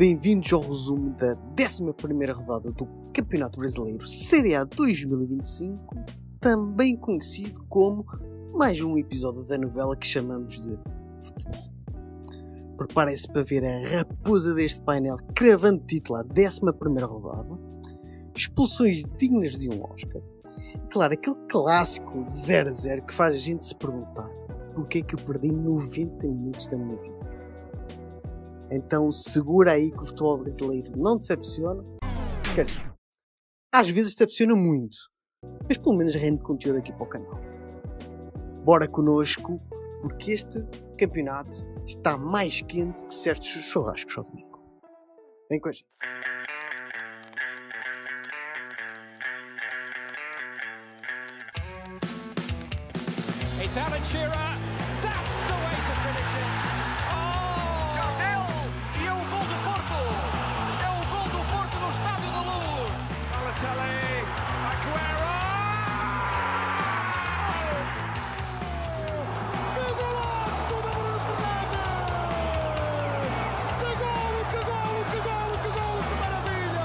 Bem-vindos ao resumo da 11ª rodada do Campeonato Brasileiro Série A 2025, também conhecido como mais um episódio da novela que chamamos de Futebol. Preparem-se para ver a raposa deste painel cravando título à 11ª rodada, expulsões dignas de um Oscar, e claro, aquele clássico 0-0 que faz a gente se perguntar porque é que eu perdi 90 minutos da minha vida. Então segura aí que o futebol brasileiro não decepciona. Quer dizer, às vezes decepciona muito, mas pelo menos rende conteúdo aqui para o canal. Bora connosco, porque este campeonato está mais quente que certos churrascos ao domingo. Vem com a gente. It's Alan Shearer. That's the way to finish it. Oh! Jardel e é o gol do Porto. É o gol do Porto no Estádio da Luz. Balotelli, Aguero. Que golaço da Bruno Fernandes! Que golo, que golo, que golo, que golo, que maravilha!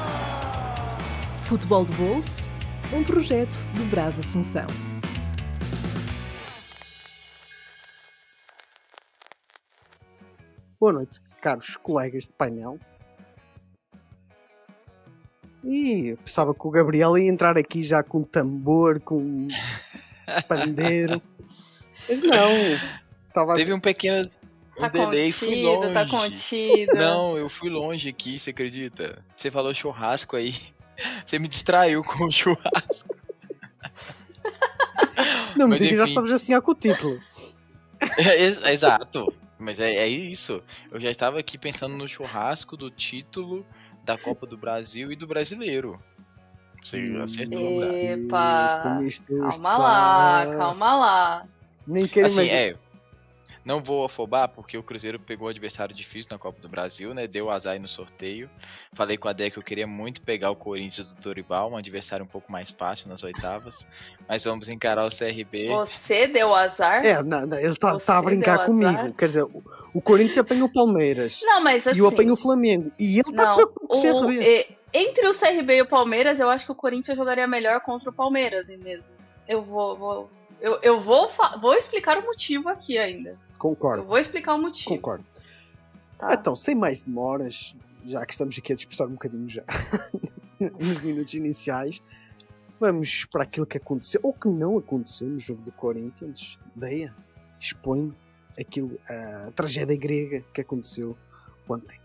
Futebol de Bolso, um projeto do Brás Assunção. Boa noite, caros colegas de painel. E eu pensava que o Gabriel ia entrar aqui já com tambor, com pandeiro. Mas não. Teve um pequeno delay, fui longe. Tá contido. Não, eu fui longe aqui, você acredita? Você falou churrasco aí. Você me distraiu com o churrasco. Não, mas enfim, que já estamos a sonhar com o título. Exato. Mas é isso. Eu já estava aqui pensando no churrasco do título da Copa do Brasil e do Brasileiro. Você acertou. Epa, calma lá. Nem quero assim, imaginar. Não vou afobar porque o Cruzeiro pegou um adversário difícil na Copa do Brasil, né? Deu azar aí no sorteio. Falei com a Dé que eu queria muito pegar o Corinthians do Dorival, um adversário um pouco mais fácil nas oitavas. Mas vamos encarar o CRB. Você deu azar? Não, ele está a brincar comigo. Azar? Quer dizer, o Corinthians apanha o Palmeiras. Não, mas assim, e eu apanho o Flamengo. E ele está preocupado com o CRB. Entre o CRB e o Palmeiras, eu acho que o Corinthians jogaria melhor contra o Palmeiras mesmo. Eu vou explicar o motivo aqui ainda. Concordo. Eu vou explicar o motivo. Concordo. Tá. Então, sem mais demoras, já que estamos aqui a dispersar um bocadinho já nos minutos iniciais, vamos para aquilo que aconteceu, ou que não aconteceu no jogo do Corinthians. Deia, expõe a tragédia grega que aconteceu ontem.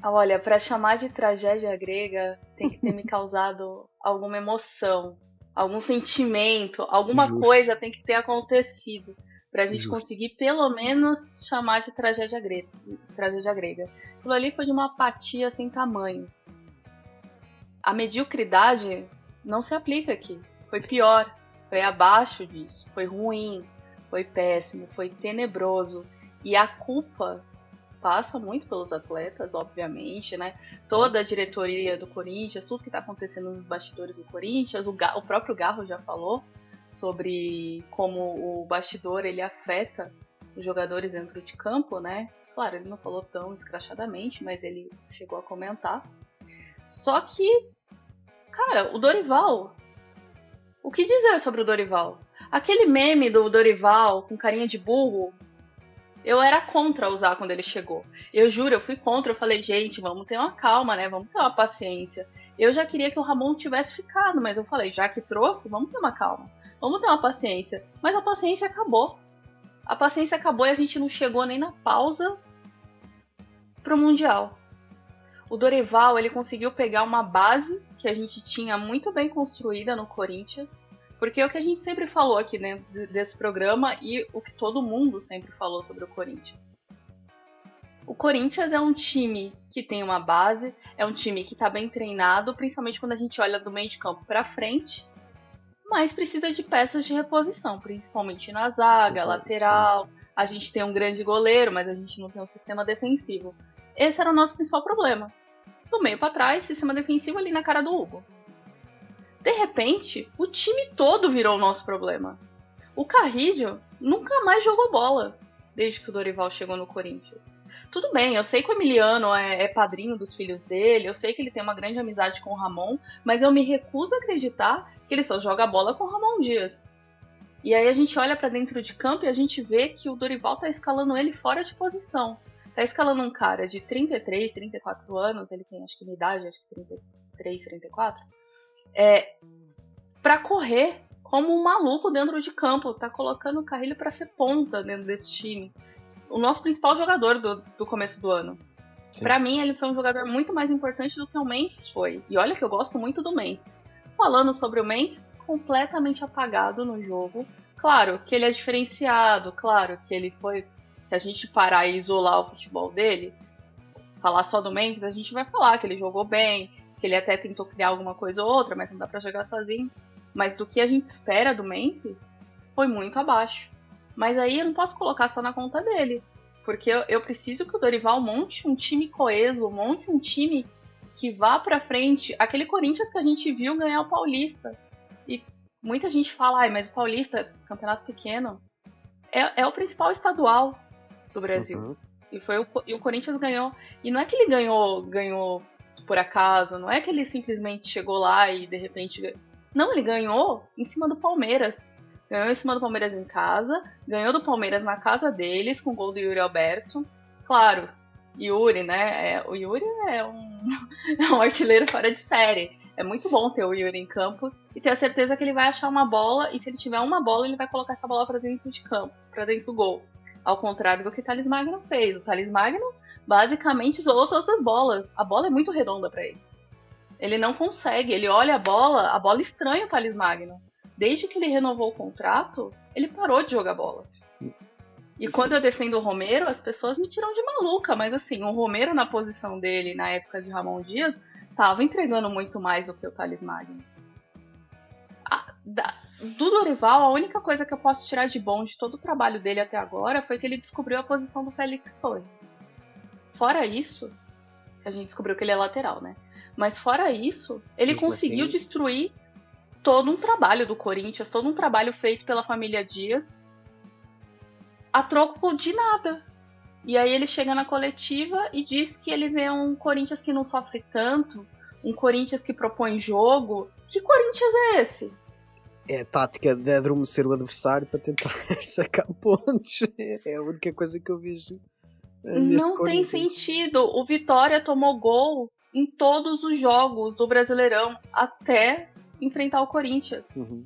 Olha, para chamar de tragédia grega, tem que ter me causado alguma emoção, algum sentimento, alguma coisa tem que ter acontecido pra gente conseguir pelo menos chamar de tragédia grega. Aquilo ali foi de uma apatia sem tamanho. A mediocridade não se aplica aqui. Foi pior, foi abaixo disso, foi ruim, foi péssimo, foi tenebroso. E a culpa passa muito pelos atletas, obviamente, né? Toda a diretoria do Corinthians, tudo que está acontecendo nos bastidores do Corinthians, o próprio Garro já falou sobre como o bastidor ele afeta os jogadores dentro de campo, né? Claro, ele não falou tão escrachadamente, mas ele chegou a comentar. Só que, cara, o Dorival, o que dizer sobre o Dorival? Aquele meme do Dorival com carinha de burro, eu era contra usar quando ele chegou. Eu juro, eu fui contra. Eu falei, gente, vamos ter uma calma, né? Vamos ter uma paciência. Eu já queria que o Ramon tivesse ficado, mas eu falei, já que trouxe, vamos ter uma calma. Vamos ter uma paciência. Mas a paciência acabou. A paciência acabou e a gente não chegou nem na pausa pro Mundial. O Dorival, ele conseguiu pegar uma base que a gente tinha muito bem construída no Corinthians. Porque é o que a gente sempre falou aqui dentro desse programa e o que todo mundo sempre falou sobre o Corinthians. O Corinthians é um time que tem uma base, é um time que está bem treinado, principalmente quando a gente olha do meio de campo para frente, mas precisa de peças de reposição, principalmente na zaga, lateral. A gente tem um grande goleiro, mas a gente não tem um sistema defensivo. Esse era o nosso principal problema. Do meio para trás, sistema defensivo ali na cara do Hugo. De repente, o time todo virou o nosso problema. O Carrillo nunca mais jogou bola desde que o Dorival chegou no Corinthians. Tudo bem, eu sei que o Emiliano é padrinho dos filhos dele, eu sei que ele tem uma grande amizade com o Ramon, mas eu me recuso a acreditar que ele só joga bola com o Ramon Dias. E aí a gente olha pra dentro de campo e a gente vê que o Dorival tá escalando ele fora de posição. Tá escalando um cara de 33, 34 anos, ele tem acho que minha idade, acho que 33, 34, pra correr como um maluco dentro de campo, tá colocando o Carrilho pra ser ponta dentro desse time. O nosso principal jogador do começo do ano. Sim. Pra mim, ele foi um jogador muito mais importante do que o Memphis foi. E olha que eu gosto muito do Memphis. Falando sobre o Memphis, completamente apagado no jogo. Claro que ele é diferenciado, claro que ele foi... Se a gente parar e isolar o futebol dele, falar só do Memphis, a gente vai falar que ele jogou bem, que ele até tentou criar alguma coisa ou outra, mas não dá pra jogar sozinho. Mas do que a gente espera do Memphis, foi muito abaixo. Mas aí eu não posso colocar só na conta dele. Porque eu preciso que o Dorival monte um time coeso, monte um time que vá pra frente. Aquele Corinthians que a gente viu ganhar o Paulista. E muita gente fala, mas o Paulista, campeonato pequeno, é o principal estadual do Brasil. Uhum. E o Corinthians ganhou. E não é que ele ganhou por acaso, não é que ele simplesmente chegou lá e de repente... Não, ele ganhou em cima do Palmeiras. Ganhou em cima do Palmeiras em casa, ganhou do Palmeiras na casa deles, com o gol do Yuri Alberto. Claro, Yuri, né? O Yuri é um artilheiro fora de série. É muito bom ter o Yuri em campo e ter a certeza que ele vai achar uma bola, e se ele tiver uma bola, ele vai colocar essa bola pra dentro de campo, pra dentro do gol. Ao contrário do que o Thales Magno fez. O Thales Magno basicamente isolou todas as bolas. A bola é muito redonda pra ele. Ele não consegue, ele olha a bola estranha o Thales Magno. Desde que ele renovou o contrato, ele parou de jogar bola. E quando eu defendo o Romero, as pessoas me tiram de maluca. Mas assim, o Romero na posição dele, na época de Ramon Dias, tava entregando muito mais do que o Thales Magno. Do Dorival, a única coisa que eu posso tirar de bom de todo o trabalho dele até agora foi que ele descobriu a posição do Félix Torres. Fora isso, a gente descobriu que ele é lateral, né? Mas fora isso, ele conseguiu destruir todo um trabalho do Corinthians, todo um trabalho feito pela família Dias, a troco de nada. E aí ele chega na coletiva e diz que ele vê um Corinthians que não sofre tanto, um Corinthians que propõe jogo. Que Corinthians é esse? É a tática de adormecer o adversário para tentar sacar pontos. É a única coisa que eu vejo. Não tem sentido. O Vitória tomou gol em todos os jogos do Brasileirão até enfrentar o Corinthians. Uhum.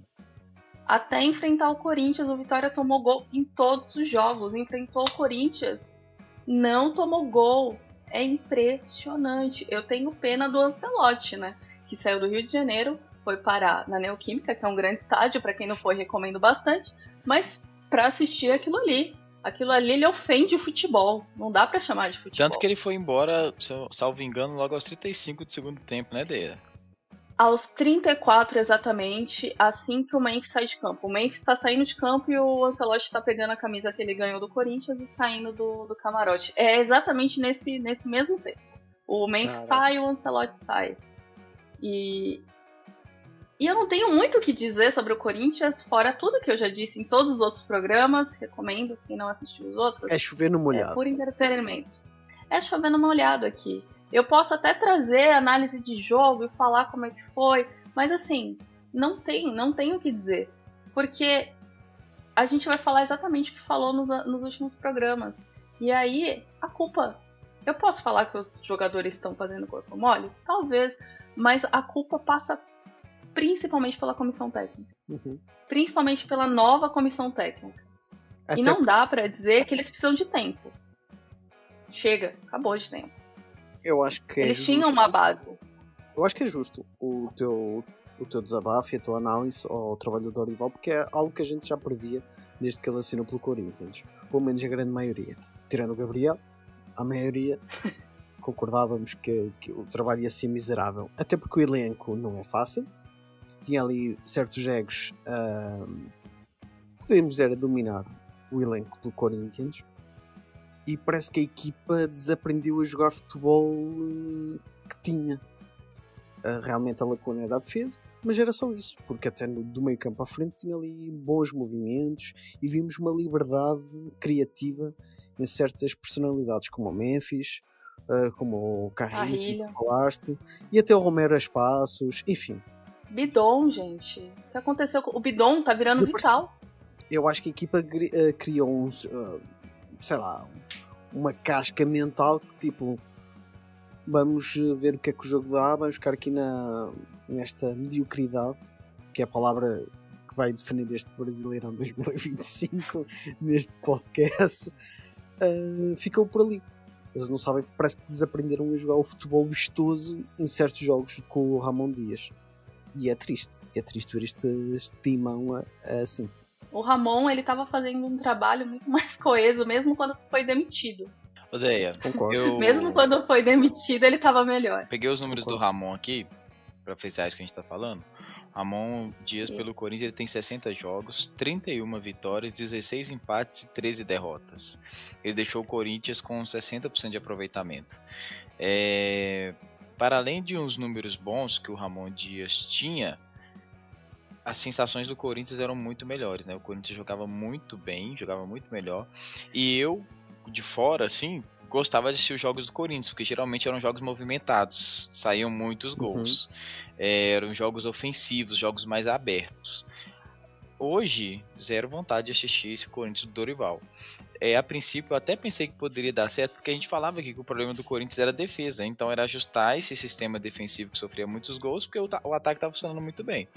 Até enfrentar o Corinthians, o Vitória tomou gol em todos os jogos. Enfrentou o Corinthians, não tomou gol. É impressionante. Eu tenho pena do Ancelotti, né? Que saiu do Rio de Janeiro, foi parar na Neoquímica, que é um grande estádio, para quem não foi, recomendo bastante. Mas para assistir aquilo ali ele ofende o futebol. Não dá pra chamar de futebol. Tanto que ele foi embora, salvo engano, logo aos 35 do segundo tempo, né, Deia? Aos 34, exatamente, assim que o Memphis sai de campo. O Memphis tá saindo de campo e o Ancelotti tá pegando a camisa que ele ganhou do Corinthians e saindo do camarote. É exatamente nesse mesmo tempo. O Memphis sai e o Ancelotti sai. E eu não tenho muito o que dizer sobre o Corinthians, fora tudo que eu já disse em todos os outros programas. Recomendo quem não assistiu os outros. É chover no molhado. É por entretenimento. É chover no molhado aqui. Eu posso até trazer análise de jogo e falar como é que foi, mas assim, não tem o que dizer. Porque a gente vai falar exatamente o que falou nos últimos programas. E aí, a culpa... Eu posso falar que os jogadores estão fazendo corpo mole? Talvez, mas a culpa passa principalmente pela comissão técnica. Uhum. Principalmente pela nova comissão técnica. E não dá pra dizer que eles precisam de tempo. Chega, acabou de tempo. Eu acho que eles tinham uma base. Eu acho que é justo o teu desabafo e a tua análise ao trabalho do Dorival, porque é algo que a gente já previa desde que ele assinou pelo Corinthians. Pelo menos a grande maioria. Tirando o Gabriel, a maioria concordávamos que o trabalho ia ser miserável. Até porque o elenco não é fácil. Tinha ali certos egos. Podemos dizer, a dominar o elenco do Corinthians. E parece que a equipa desaprendeu a jogar futebol que tinha. Realmente a lacuna era a defesa, mas era só isso, porque até do meio campo à frente tinha ali bons movimentos e vimos uma liberdade criativa em certas personalidades, como o Memphis, como o Carrilho, que falaste, e até o Romero a espaços, enfim. Bidon, gente. O que aconteceu com o Bidon? Tá virando vital. Eu acho que a equipa criou sei lá, uma casca mental que tipo, vamos ver o que é que o jogo dá, vamos ficar aqui nesta mediocridade, que é a palavra que vai definir este Brasileirão 2025 neste podcast. Ficou por ali. Eles não sabem, parece que desaprenderam a jogar o futebol vistoso em certos jogos com o Ramon Dias. E é triste ver este timão assim. O Ramon, ele tava fazendo um trabalho muito mais coeso, mesmo quando foi demitido. Odeia. Concordo. Mesmo quando foi demitido, ele tava melhor. Peguei os números do Ramon aqui, pra frisar isso que a gente tá falando. Ramon Dias pelo Corinthians, ele tem 60 jogos, 31 vitórias, 16 empates e 13 derrotas. Ele deixou o Corinthians com 60% de aproveitamento. Para além de uns números bons que o Ramon Dias tinha, as sensações do Corinthians eram muito melhores, né? O Corinthians jogava muito bem, jogava muito melhor. E eu, de fora, assim, gostava de assistir os jogos do Corinthians, porque geralmente eram jogos movimentados, saíam muitos gols. Eram jogos ofensivos, jogos mais abertos. Hoje, zero vontade de assistir esse Corinthians do Dorival. A princípio, eu até pensei que poderia dar certo, porque a gente falava aqui que o problema do Corinthians era a defesa, então era ajustar esse sistema defensivo que sofria muitos gols, porque o ataque estava funcionando muito bem.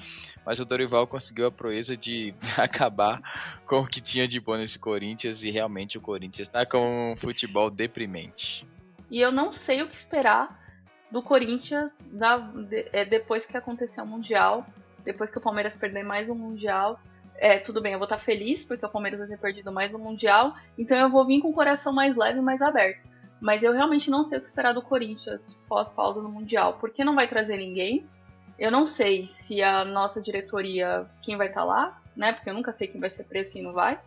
Mas o Dorival conseguiu a proeza de acabar com o que tinha de bom nesse Corinthians, e realmente o Corinthians está com um futebol deprimente. E eu não sei o que esperar do Corinthians depois que acontecer o Mundial, depois que o Palmeiras perder mais um Mundial. Tudo bem, eu vou estar feliz porque o Palmeiras vai ter perdido mais um Mundial, então eu vou vir com o coração mais leve e mais aberto. Mas eu realmente não sei o que esperar do Corinthians pós-pausa no Mundial, porque não vai trazer ninguém. Eu não sei se a nossa diretoria, quem vai estar lá, né? Porque eu nunca sei quem vai ser preso e quem não vai.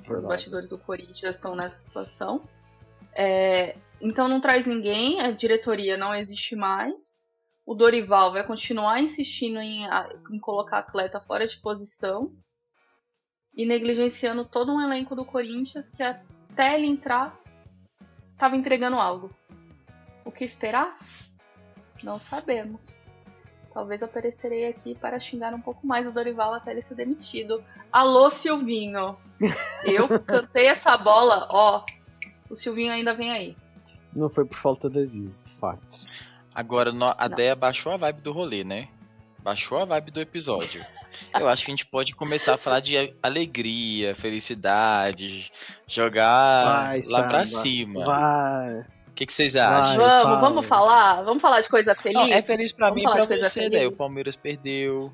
Os bastidores do Corinthians estão nessa situação. Então não traz ninguém, a diretoria não existe mais. O Dorival vai continuar insistindo em colocar atleta fora de posição e negligenciando todo um elenco do Corinthians que até ele entrar estava entregando algo. O que esperar? Não sabemos. Talvez aparecerei aqui para xingar um pouco mais o Dorival até ele ser demitido. Alô, Silvinho! Eu cantei essa bola, ó. O Silvinho ainda vem aí. Não foi por falta de aviso, de facto. Agora, a Deia baixou a vibe do rolê, né? Baixou a vibe do episódio. Eu acho que a gente pode começar a falar de alegria, felicidade, jogar lá pra cima. Vai. O que vocês acham? Vamos falar de coisa feliz? Não, é feliz pra mim e pra você, Deia. O Palmeiras perdeu.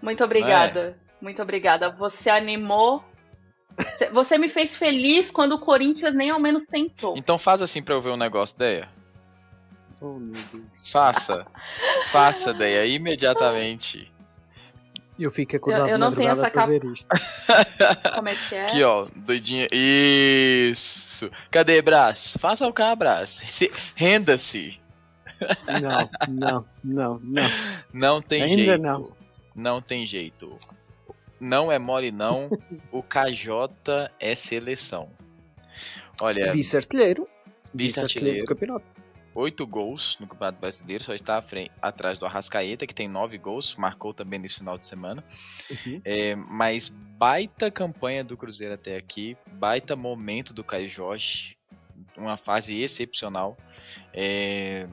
Muito obrigada. Muito obrigada. Você animou. Você me fez feliz quando o Corinthians nem ao menos tentou. Então faz assim pra eu ver um negócio, Deia. Oh, meu Deus. Faça, Deia, imediatamente. Eu fico acordado eu não tenho essa pra ver isto. Como é que é? Aqui, ó, doidinha. Isso. Cadê, Brás? Faça o cá, Brás. Renda-se. Não. Não tem Ainda jeito. Não tem jeito. Não é mole, não. O KJ é seleção. Olha. Vice-artilheiro Vice-artilheiro do campeonato. 8 gols no Campeonato Brasileiro, só está atrás do Arrascaeta, que tem 9 gols, marcou também nesse final de semana. Mas baita campanha do Cruzeiro até aqui, baita momento do Caio Jorge, uma fase excepcional. E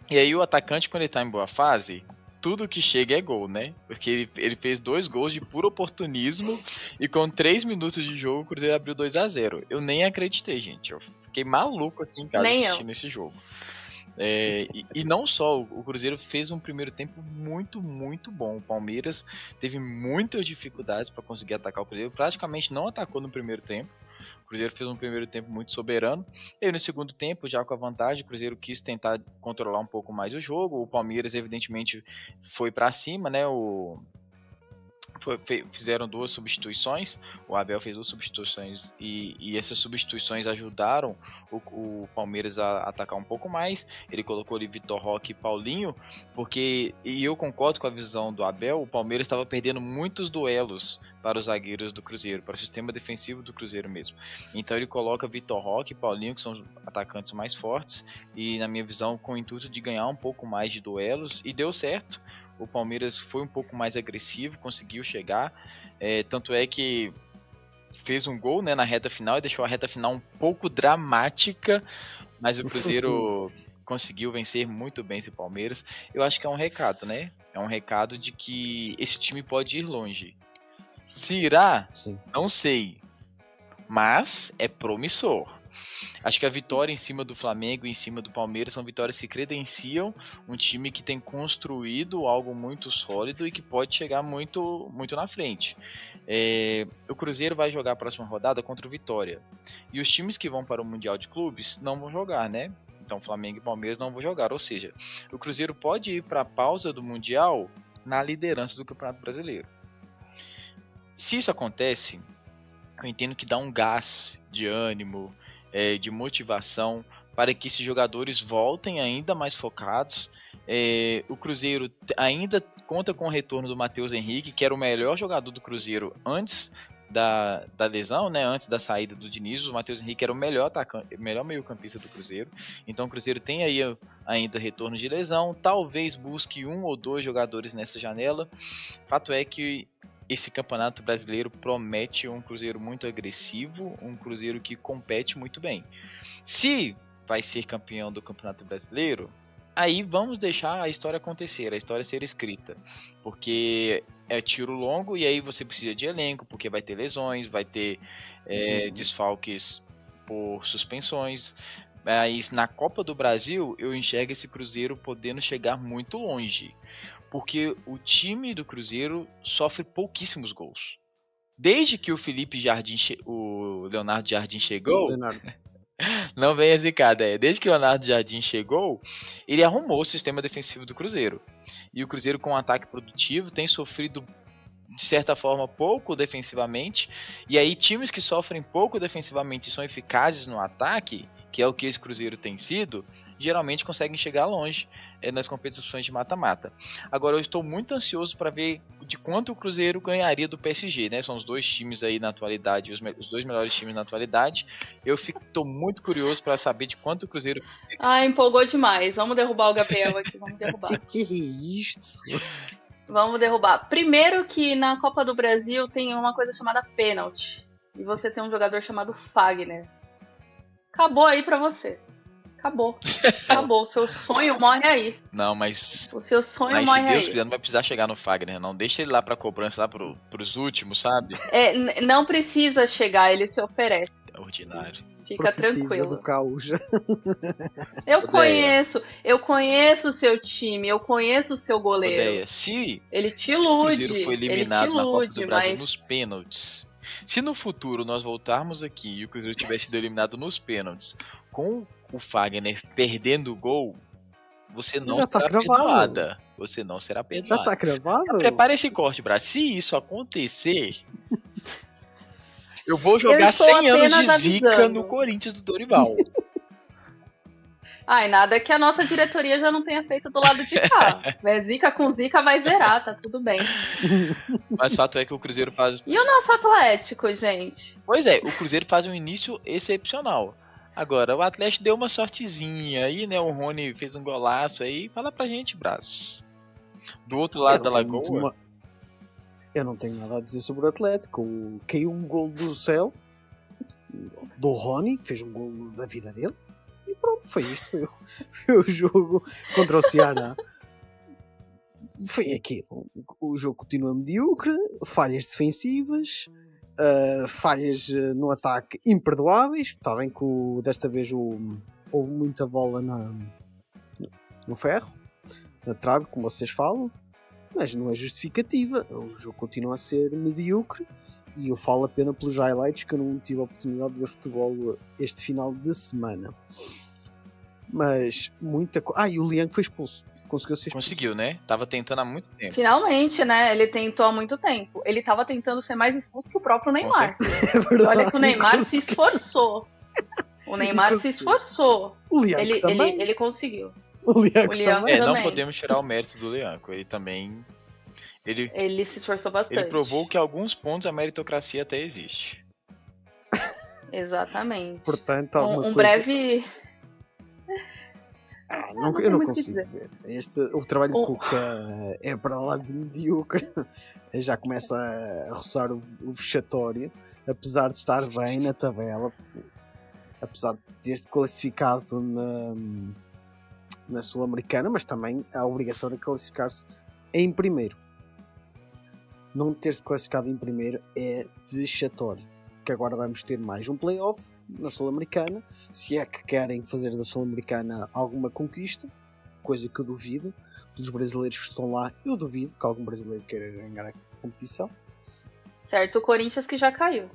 aí o atacante, quando ele está em boa fase, tudo que chega é gol, né? Porque ele fez 2 gols de puro oportunismo e com 3 minutos de jogo o Cruzeiro abriu 2-0. Eu nem acreditei, gente. Eu fiquei maluco aqui em casa assistindo esse jogo. E não só, o Cruzeiro fez um primeiro tempo muito, muito bom. O Palmeiras teve muitas dificuldades para conseguir atacar o Cruzeiro. Praticamente não atacou no primeiro tempo. O Cruzeiro fez um primeiro tempo muito soberano. E no segundo tempo, já com a vantagem, o Cruzeiro quis tentar controlar um pouco mais o jogo. O Palmeiras, evidentemente, foi para cima, né? fizeram 2 substituições, o Abel fez 2 substituições e essas substituições ajudaram o Palmeiras a atacar um pouco mais. Ele colocou ali Vitor Roque e Paulinho, e eu concordo com a visão do Abel, o Palmeiras estava perdendo muitos duelos para os zagueiros do Cruzeiro, para o sistema defensivo do Cruzeiro mesmo. Então ele coloca Vitor Roque e Paulinho, que são os atacantes mais fortes, e na minha visão com o intuito de ganhar um pouco mais de duelos, e deu certo. O Palmeiras foi um pouco mais agressivo, conseguiu chegar, tanto é que fez um gol, né, na reta final e deixou a reta final um pouco dramática, mas o Cruzeiro conseguiu vencer muito bem esse Palmeiras. Eu acho que é um recado, né? É um recado de que esse time pode ir longe. Se irá, Sim. Não sei, mas é promissor. Acho que a vitória em cima do Flamengo e em cima do Palmeiras são vitórias que credenciam um time que tem construído algo muito sólido e que pode chegar muito, muito na frente. O Cruzeiro vai jogar a próxima rodada contra o Vitória. E os times que vão para o Mundial de Clubes não vão jogar, né? Então Flamengo e Palmeiras não vão jogar. Ou seja, o Cruzeiro pode ir para a pausa do Mundial na liderança do Campeonato Brasileiro. Se isso acontece, eu entendo que dá um gás de ânimo, de motivação para que esses jogadores voltem ainda mais focados. O Cruzeiro ainda conta com o retorno do Matheus Henrique, que era o melhor jogador do Cruzeiro antes da lesão, né? Antes da saída do Diniz. O Matheus Henrique era o melhor meio-campista do Cruzeiro. Então o Cruzeiro tem aí ainda retorno de lesão. Talvez busque 1 ou 2 jogadores nessa janela. Fato é que esse Campeonato Brasileiro promete um Cruzeiro muito agressivo, um Cruzeiro que compete muito bem. Se vai ser campeão do Campeonato Brasileiro, aí vamos deixar a história acontecer, a história ser escrita, porque é tiro longo e aí você precisa de elenco, porque vai ter lesões, vai ter desfalques por suspensões. Mas na Copa do Brasil eu enxergo esse Cruzeiro podendo chegar muito longe, porque o time do Cruzeiro sofre pouquíssimos gols. Desde que o Leonardo Jardim chegou, não vem a zicada, desde que o Leonardo Jardim chegou, ele arrumou o sistema defensivo do Cruzeiro. E o Cruzeiro, com um ataque produtivo, tem sofrido, de certa forma, pouco defensivamente. E aí times que sofrem pouco defensivamente e são eficazes no ataque, que é o que esse Cruzeiro tem sido, geralmente conseguem chegar longe nas competições de mata-mata. Agora eu estou muito ansioso para ver de quanto o Cruzeiro ganharia do PSG, né? São os 2 times aí na atualidade, os 2 melhores times na atualidade. Eu estou muito curioso para saber de quanto o Cruzeiro... Empolgou demais. Vamos derrubar o Gabriel aqui, vamos derrubar. Que é isto? Vamos derrubar. Primeiro que na Copa do Brasil tem uma coisa chamada pênalti. E você tem um jogador chamado Fagner. Acabou aí pra você. Acabou. O seu sonho morre aí. Não, mas... O seu sonho mas morre se Deus aí. quiser, não vai precisar chegar no Fagner, não. Deixa ele lá pra cobrança, lá pros últimos, sabe? Não precisa chegar, ele se oferece. É ordinário. Fica Profetiza tranquilo. do caos. Eu conheço o seu time, eu conheço o seu goleiro. Odeia, Ele te o ilude. Cruzeiro foi eliminado na Copa do Brasil nos pênaltis. Se no futuro nós voltarmos aqui e o Cruzeiro tivesse sido eliminado nos pênaltis com o Fagner perdendo o gol, você não será perdoada. Você não será perdoada. Já tá cravado? Prepara esse corte, Brasil. Se isso acontecer, eu vou jogar 100 anos de zica no Corinthians do Dorival. Nada que a nossa diretoria já não tenha feito do lado de cá. Zica com zica vai zerar, tá tudo bem. Mas fato é que o Cruzeiro faz... E o nosso Atlético, gente? Pois é, o Cruzeiro faz um início excepcional. Agora, o Atlético deu uma sortezinha aí, né? O Rony fez um golaço aí. Fala pra gente, Brás. Do outro lado da lagoa... Eu não tenho nada a dizer sobre o Atlético. Caiu um gol do céu do Rony, que fez um gol da vida dele. E pronto, foi isto. Foi o jogo contra o Ceará. Foi aquilo. O jogo continua medíocre, falhas defensivas, falhas no ataque imperdoáveis. Está bem que desta vez houve muita bola no ferro, na trave, como vocês falam, mas não é justificativa. O jogo continua a ser medíocre e eu falo apenas pelos highlights, que eu não tive a oportunidade de ver futebol este final de semana. Mas muita coisa. E o Liang foi expulso. conseguiu ser expulso. Conseguiu, né? Tava tentando há muito tempo. Finalmente, né? Ele tentou há muito tempo. Ele tava tentando ser mais expulso que o próprio Neymar. É verdade, Olha que o Neymar se conseguiu. esforçou. O Neymar se esforçou. O Lianco também. Ele conseguiu. O Lianco o Lianco também. Não também. podemos tirar o mérito do Lianco. Ele também... Ele se esforçou bastante. Ele provou que alguns pontos a meritocracia até existe. Exatamente. Portanto, alguma coisa... breve... eu não consigo ver. O trabalho de Cuca é para lá de medíocre. Já começa a roçar o vexatório, apesar de estar bem na tabela, apesar de ter-se classificado na Sul-Americana, mas também a obrigação de classificar-se em primeiro. Não ter-se classificado em primeiro é vexatório, que agora vamos ter mais um play-off na Sul-Americana, se é que querem fazer da Sul-Americana alguma conquista, coisa que eu duvido. Dos brasileiros que estão lá, eu duvido que algum brasileiro queira ganhar a competição. Certo, o Corinthians que já caiu.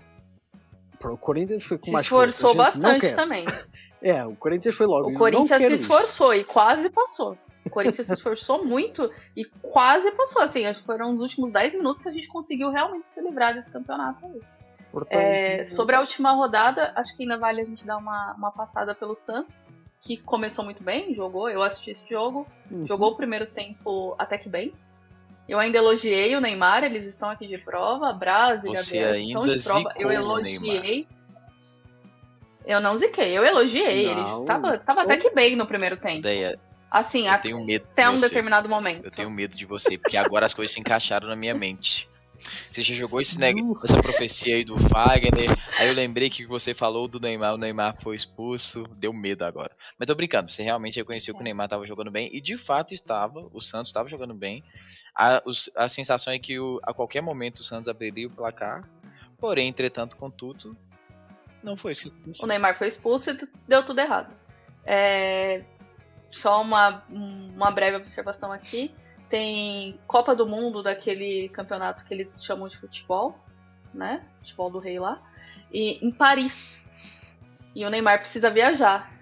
O Corinthians foi com Se mais força. esforçou bastante também. O Corinthians foi logo. O Corinthians se esforçou e quase passou. O Corinthians se esforçou muito e quase passou. Assim, acho que foram os últimos 10 minutos que a gente conseguiu realmente se livrar desse campeonato aí. Portanto, sobre a última rodada, acho que ainda vale a gente dar uma passada pelo Santos, que começou muito bem, eu assisti esse jogo, jogou o primeiro tempo até que bem. Eu ainda elogiei o Neymar, eles estão aqui de prova, Braz e Gabriel estão de prova. Eu elogiei. Eu não ziquei, eu elogiei. Ele tava até que bem no primeiro tempo. Assim, até um determinado momento. Eu tenho medo de você, porque agora as coisas se encaixaram na minha mente. Você já jogou essa profecia aí do Fagner, aí eu lembrei que você falou do Neymar, o Neymar foi expulso, deu medo agora. Mas tô brincando, você realmente reconheceu que o Neymar estava jogando bem, e de fato o Santos estava jogando bem. A sensação é que a qualquer momento o Santos abriria o placar, porém, entretanto, contudo, não foi isso que aconteceu. O Neymar foi expulso e deu tudo errado. Só uma breve observação aqui. Tem Copa do Mundo, daquele campeonato que eles chamam de futebol, né? Futebol do rei lá. E em Paris. E o Neymar precisa viajar.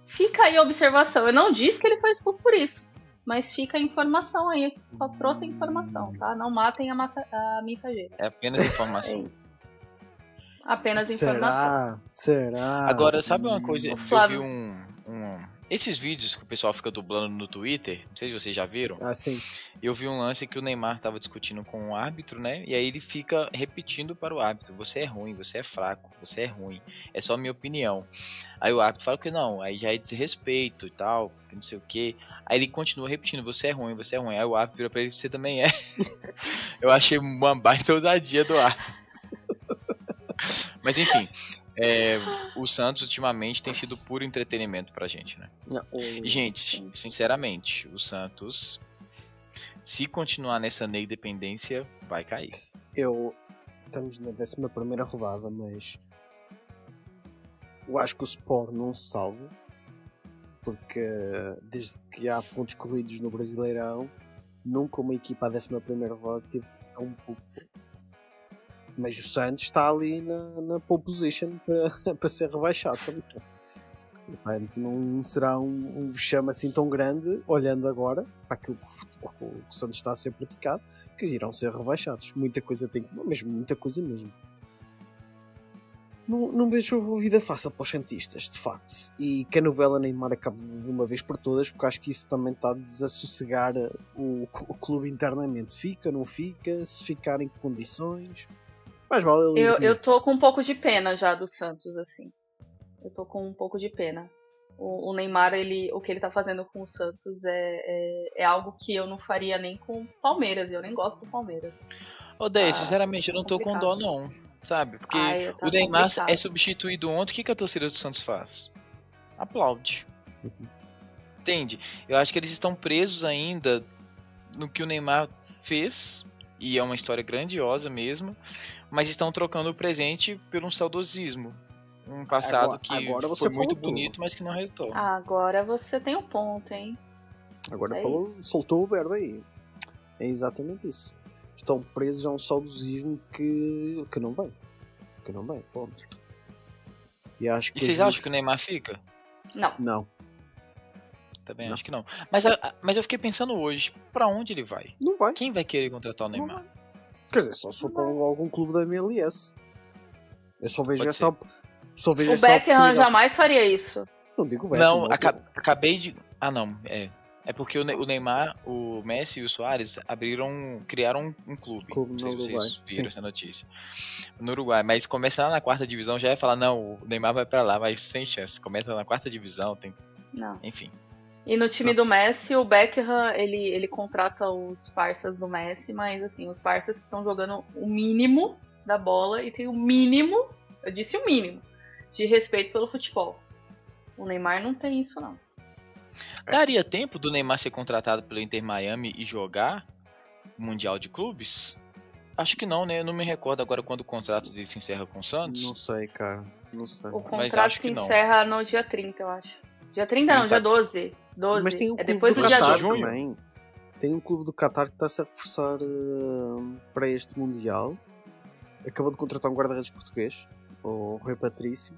Fica aí a observação. Eu não disse que ele foi expulso por isso. Mas fica a informação aí. Só trouxe a informação, tá? Não matem a mensageira. É apenas informação. É isso. Apenas informação. Será? Agora, sabe uma coisa? Eu vi esses vídeos que o pessoal fica dublando no Twitter, não sei se vocês já viram. Sim. Eu vi um lance que o Neymar estava discutindo com o árbitro, né? E aí ele fica repetindo para o árbitro: você é ruim, você é fraco, você é ruim. É só minha opinião. Aí o árbitro fala que não, aí já é desrespeito e tal, que não sei o quê. Aí ele continua repetindo: você é ruim, você é ruim. Aí o árbitro vira pra ele: você também é. Eu achei uma baita ousadia do árbitro. Mas enfim. O Santos ultimamente tem sido puro entretenimento pra gente, né? E, gente, sinceramente, o Santos, se continuar nessa Ney dependência, vai cair. Estamos na 11ª rodada, mas eu acho que o Sport não se salva, porque desde que há pontos corridos no Brasileirão, nunca uma equipa à 11ª rodada teve um pouco. Mas o Santos está ali na pole position para ser rebaixado também. Portanto, não será um vexame assim tão grande, olhando agora para aquilo que o Santos está a ser praticado, que irão ser rebaixados. Muita coisa tem que... Mesmo muita coisa mesmo. Não vejo a vida fácil para os santistas, de facto. E que a novela Neymar acabe de uma vez por todas, porque acho que isso também está a desassossegar o clube internamente. Fica, não fica, se ficar em que condições... Mas vale eu tô com um pouco de pena já do Santos, assim. Eu tô com um pouco de pena. O Neymar, o que ele tá fazendo com o Santos é algo que eu não faria nem com o Palmeiras. Eu nem gosto do Palmeiras. Daí, sinceramente, eu não tô com dó, não. Sabe? Porque o Neymar é substituído ontem. O que a torcida do Santos faz? Aplaude. Entende? Eu acho que eles estão presos ainda no que o Neymar fez. E é uma história grandiosa mesmo. Mas estão trocando o presente por um saudosismo. Um passado que foi muito bonito, mas que não resultou. Agora você tem um ponto, hein? Agora soltou o verbo aí. É exatamente isso. Estão presos a um saudosismo que não vem. Que não vem, ponto. E vocês acham que o Neymar fica? Não. também Não. acho que não. Mas eu fiquei pensando hoje, pra onde ele vai? Não vai. Quem vai querer contratar o Não Neymar? vai. Quer dizer, só se for para algum clube da MLS. Eu só vejo Pode essa. Só vejo O essa Beckham oportunidade. jamais faria isso. Não digo o Beckham. Não, não. acabei de... Ah, não, É porque o Neymar, o Messi e o Suárez criaram um clube. Clube Não sei no se vocês Uruguai, viram sim. essa notícia. No Uruguai, mas começar na 4ª divisão já ia falar, não, o Neymar vai pra lá, mas sem chance. Começa na 4ª divisão, Não. enfim. E no time do Messi, o Beckham, ele contrata os parças do Messi, mas assim, os parças que estão jogando o mínimo da bola e tem o mínimo, eu disse o mínimo, de respeito pelo futebol. O Neymar não tem isso, não. Daria tempo do Neymar ser contratado pelo Inter Miami e jogar o Mundial de Clubes? Acho que não, né? Eu não me recordo agora quando o contrato dele se encerra com o Santos. Não sei, cara. Não sei. O Mas contrato acho se que não. encerra no dia 30, eu acho. Dia 30 não, 30. dia 12. 12. Mas tem o É clube depois do do dia Qatar 12. junho. também. Tem um clube do Qatar que está-se a reforçar para este Mundial. Acabou de contratar um guarda-redes português, o Rui Patrício.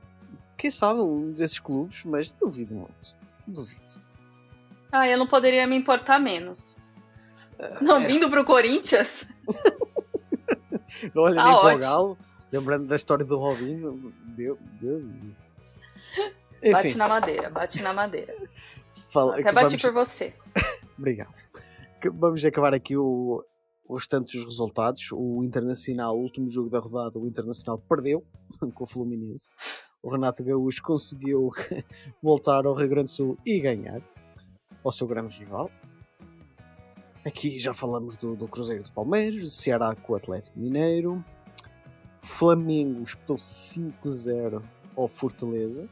Quem sabe um desses clubes, mas duvido muito. Duvido. Ah, eu não poderia me importar menos. Não vindo pro Corinthians? Não olha Tá nem para o ótimo. Galo. Lembrando da história do Robinho. Deu. Bate Enfim, na madeira, bate na madeira. fala, Até bati por você. Obrigado. Vamos acabar aqui os tantos resultados. O Internacional, o último jogo da rodada, o Internacional perdeu com o Fluminense. O Renato Gaúcho conseguiu voltar ao Rio Grande do Sul e ganhar ao seu grande rival. Aqui já falamos do Cruzeiro de Palmeiras, do Ceará com o Atlético Mineiro. Flamengo espetou 5-0 ao Fortaleza.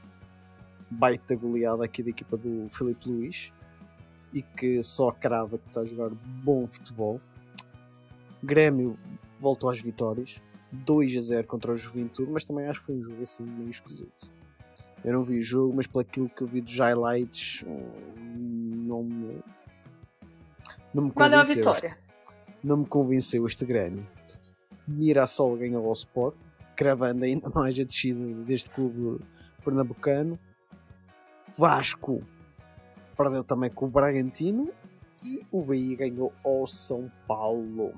Baita goleada aqui da equipa do Filipe Luís. E que só crava que está a jogar bom futebol. Grêmio voltou às vitórias. 2-0 contra o Juventude, mas também acho que foi um jogo assim meio esquisito. Eu não vi o jogo, mas pelo aquilo que eu vi dos highlights, não me Valeu a convenceu. vitória. Não me convenceu este Grêmio. Mirassol ganhou ao Sport, cravando ainda mais a descida deste clube pernambucano. Vasco perdeu também com o Bragantino e o Bahia ganhou ao São Paulo.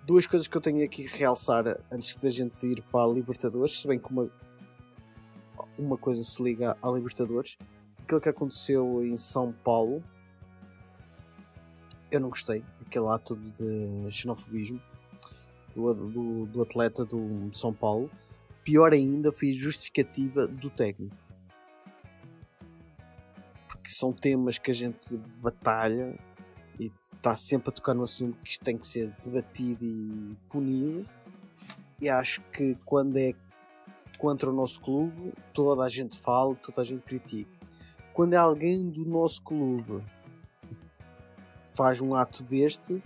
Duas coisas que eu tenho aqui a realçar antes da gente ir para a Libertadores, se bem que uma coisa se liga à Libertadores. Aquilo que aconteceu em São Paulo, eu não gostei. Aquele ato de xenofobismo do atleta do São Paulo. Pior ainda foi a justificativa do técnico. Porque são temas que a gente batalha e está sempre a tocar no assunto que isto tem que ser debatido e punido. E acho que quando é contra o nosso clube, toda a gente fala, toda a gente critica. Quando é alguém do nosso clube faz um ato deste,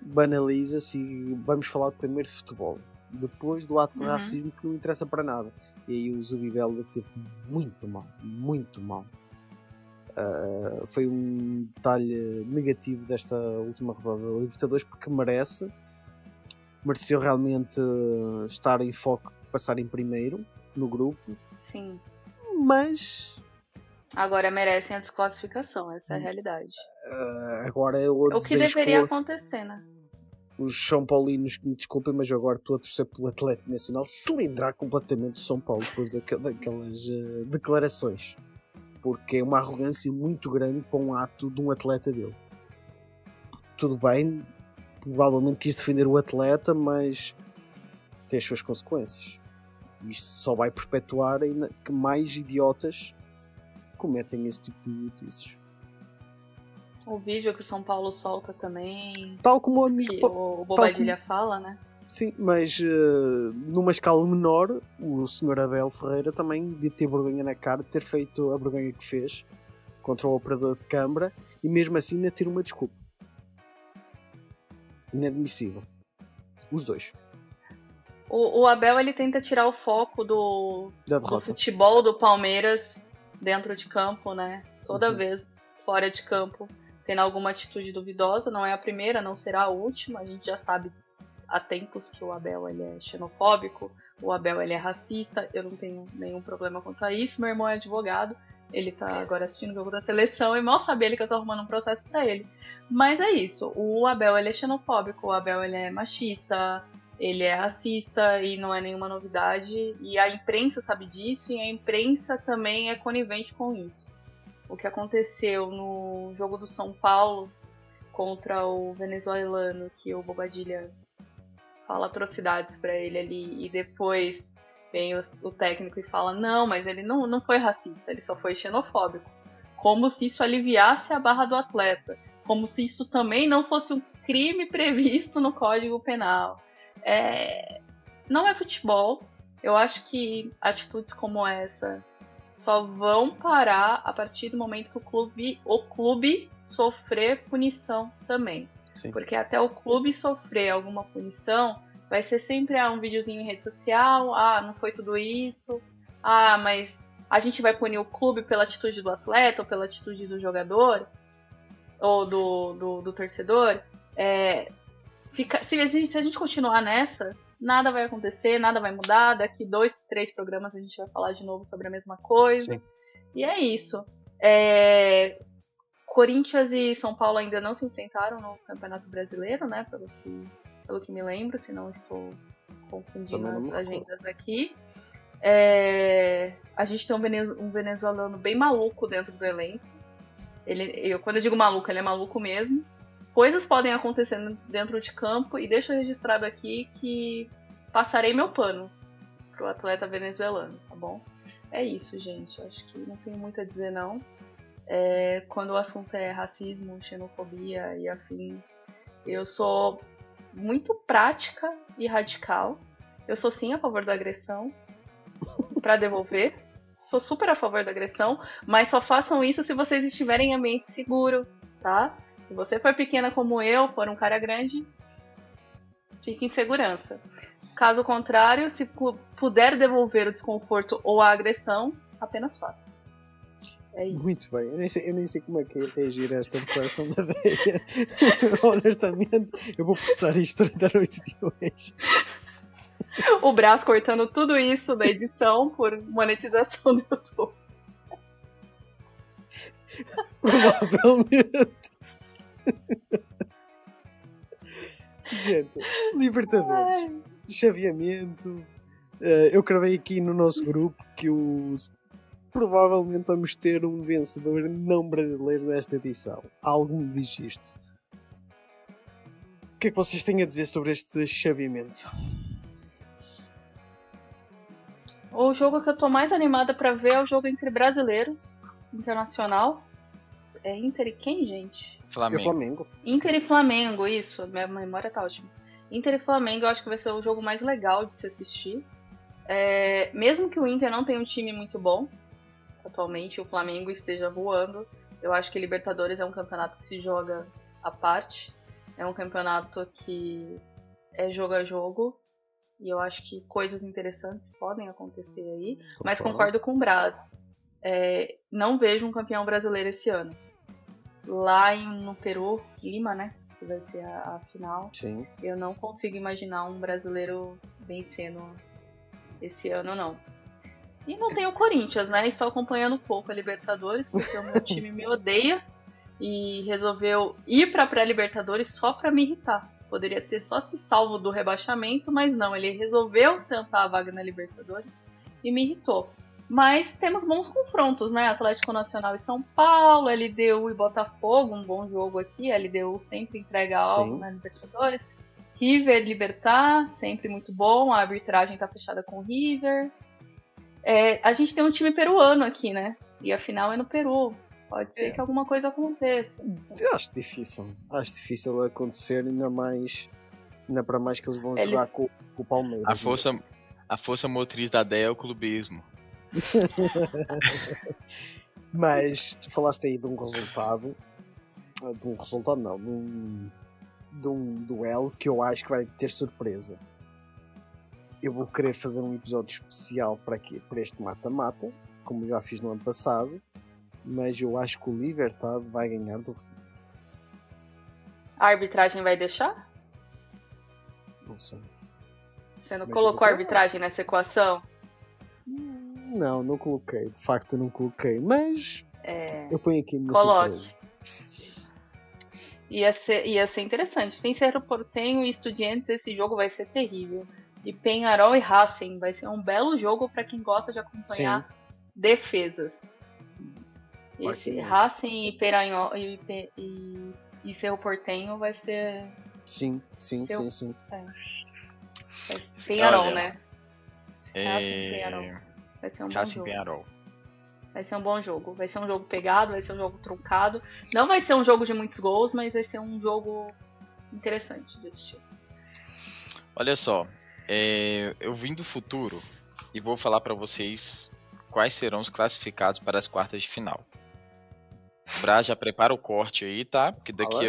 banaliza-se e vamos falar primeiro de futebol. Depois do ato de racismo que não interessa para nada. E aí o Zubibel teve muito mal, muito mal. Foi um detalhe negativo desta última rodada da Libertadores, porque mereceu realmente estar em foco, passar em primeiro no grupo. Sim. Mas Agora merecem a desclassificação, essa é a realidade. agora eu O que deveria acontecer, né? Os São Paulinos que me desculpem, mas eu agora estou a torcer pelo Atlético Nacional cilindrar completamente o São Paulo depois daquelas declarações, porque é uma arrogância muito grande para um ato de um atleta dele. Tudo bem, provavelmente quis defender o atleta, mas tem as suas consequências. Isto só vai perpetuar ainda que mais idiotas cometem esse tipo de idiotices. O vídeo que o São Paulo solta também, Tal como o amigo... que o Bobadilha fala, né? Sim, mas numa escala menor, o Sr. Abel Ferreira também devia ter vergonha na cara de ter feito a vergonha que fez contra o operador de câmara e mesmo assim ainda ter uma desculpa. Inadmissível. Os dois. O Abel, ele tenta tirar o foco do Da derrota. futebol do Palmeiras dentro de campo, né? Toda vez fora de campo, tendo alguma atitude duvidosa. Não é a primeira, não será a última. A gente já sabe há tempos que o Abel ele é xenofóbico, o Abel ele é racista. Eu não tenho nenhum problema quanto a isso. Meu irmão é advogado Ele tá agora assistindo o jogo da seleção e mal sabe ele que eu tô arrumando um processo pra ele. Mas é isso, o Abel ele é xenofóbico, o Abel ele é machista, ele é racista e não é nenhuma novidade. E a imprensa sabe disso e a imprensa também é conivente com isso. O que aconteceu no jogo do São Paulo contra o venezuelano, que o Bobadilla fala atrocidades pra ele ali e depois vem o técnico e fala não, mas ele não foi racista, ele só foi xenofóbico. Como se isso aliviasse a barra do atleta. Como se isso também não fosse um crime previsto no Código Penal. Não é futebol. Eu acho que atitudes como essa só vão parar a partir do momento que o clube sofrer punição também. Sim. Porque até o clube sofrer alguma punição, vai ser sempre um videozinho em rede social, não foi tudo isso, mas a gente vai punir o clube pela atitude do atleta ou pela atitude do jogador ou do torcedor. Se a gente continuar nessa, nada vai acontecer, nada vai mudar. Daqui 2, 3 programas a gente vai falar de novo sobre a mesma coisa. Sim. E é isso. Corinthians e São Paulo ainda não se enfrentaram no Campeonato Brasileiro, né? Pelo que me lembro, se não estou confundindo as agendas aqui. A gente tem um venezuelano bem maluco dentro do elenco. Quando eu digo maluco, ele é maluco mesmo. Coisas podem acontecer dentro de campo e deixo registrado aqui que passarei meu pano pro atleta venezuelano, tá bom? É isso, gente. Acho que não tenho muito a dizer, não. Quando o assunto é racismo, xenofobia e afins, eu sou muito prática e radical. Eu sou sim a favor da agressão para devolver. Sou super a favor da agressão, mas só façam isso se vocês estiverem em ambiente seguro, tá? Se você for pequena como eu, for um cara grande, fique em segurança. Caso contrário, se puder devolver o desconforto ou a agressão, apenas faça. É isso. Muito bem, eu nem sei como é que é reagir a esta declaração da Deia. Honestamente, eu vou processar isto durante a noite de hoje. O Brás cortando tudo isso da edição por monetização do YouTube. Provavelmente. Gente, Libertadores, chaveamento. Eu cravei aqui no nosso grupo que provavelmente vamos ter um vencedor não brasileiro desta edição. Algo me diz isto. O que é que vocês têm a dizer sobre este chaveamento? O jogo que eu tô mais animada pra ver é o jogo entre brasileiros, internacional. É Inter e quem, gente? Flamengo. Inter e Flamengo, isso. Minha memória tá ótima. Inter e Flamengo eu acho que vai ser o jogo mais legal de se assistir. Mesmo que o Inter não tenha um time muito bom, atualmente o Flamengo esteja voando, eu acho que Libertadores é um campeonato que se joga à parte. É um campeonato que é jogo a jogo. E eu acho que coisas interessantes podem acontecer aí. Mas concordo com o Brás. Não vejo um campeão brasileiro esse ano. Lá no Peru, Lima, né? Que vai ser a final. Sim. Eu não consigo imaginar um brasileiro vencendo esse ano, não. E não tem o Corinthians, né? Estou acompanhando um pouco a Libertadores, porque o meu time me odeia. E resolveu ir pra pré-Libertadores só pra me irritar. Poderia ter só se salvo do rebaixamento, mas não. Ele resolveu tentar a vaga na Libertadores e me irritou. Mas temos bons confrontos, né? Atlético Nacional e São Paulo, LDU e Botafogo, um bom jogo aqui. LDU sempre entrega algo na Libertadores. River, Libertad, sempre muito bom. A arbitragem tá fechada com o River. A gente tem um time peruano aqui, né? E a final é no Peru. Pode ser que alguma coisa aconteça. Eu acho difícil acontecer, ainda para mais que eles vão jogar com o Palmeiras. A força motriz da DEA é o clubismo. Mas tu falaste aí de um resultado. De um duelo que eu acho que vai ter surpresa. Eu vou querer fazer um episódio especial para este mata-mata, como já fiz no ano passado. Mas eu acho que o Libertad vai ganhar do Rio. A arbitragem vai deixar? Não sei. Você não colocou a arbitragem nessa equação? Não coloquei. De facto, não coloquei. Mas eu ponho aqui no Coloque. Ia ser interessante. Tem Cerro Porteño e Estudiantes, esse jogo vai ser terrível. E Peñarol e Racing, vai ser um belo jogo para quem gosta de acompanhar defesas. Esse Racing e Peñarol e Cerro Porteño vai ser... Sim. Peñarol, né? Racing Peñarol. Vai ser um bom jogo. Peñarol. Vai ser um bom jogo. Vai ser um jogo pegado, vai ser um jogo truncado. Não vai ser um jogo de muitos gols, mas vai ser um jogo interessante de assistir. Olha só, eu vim do futuro e vou falar para vocês quais serão os classificados para as quartas de final. O Braz já prepara o corte aí, tá? Porque daqui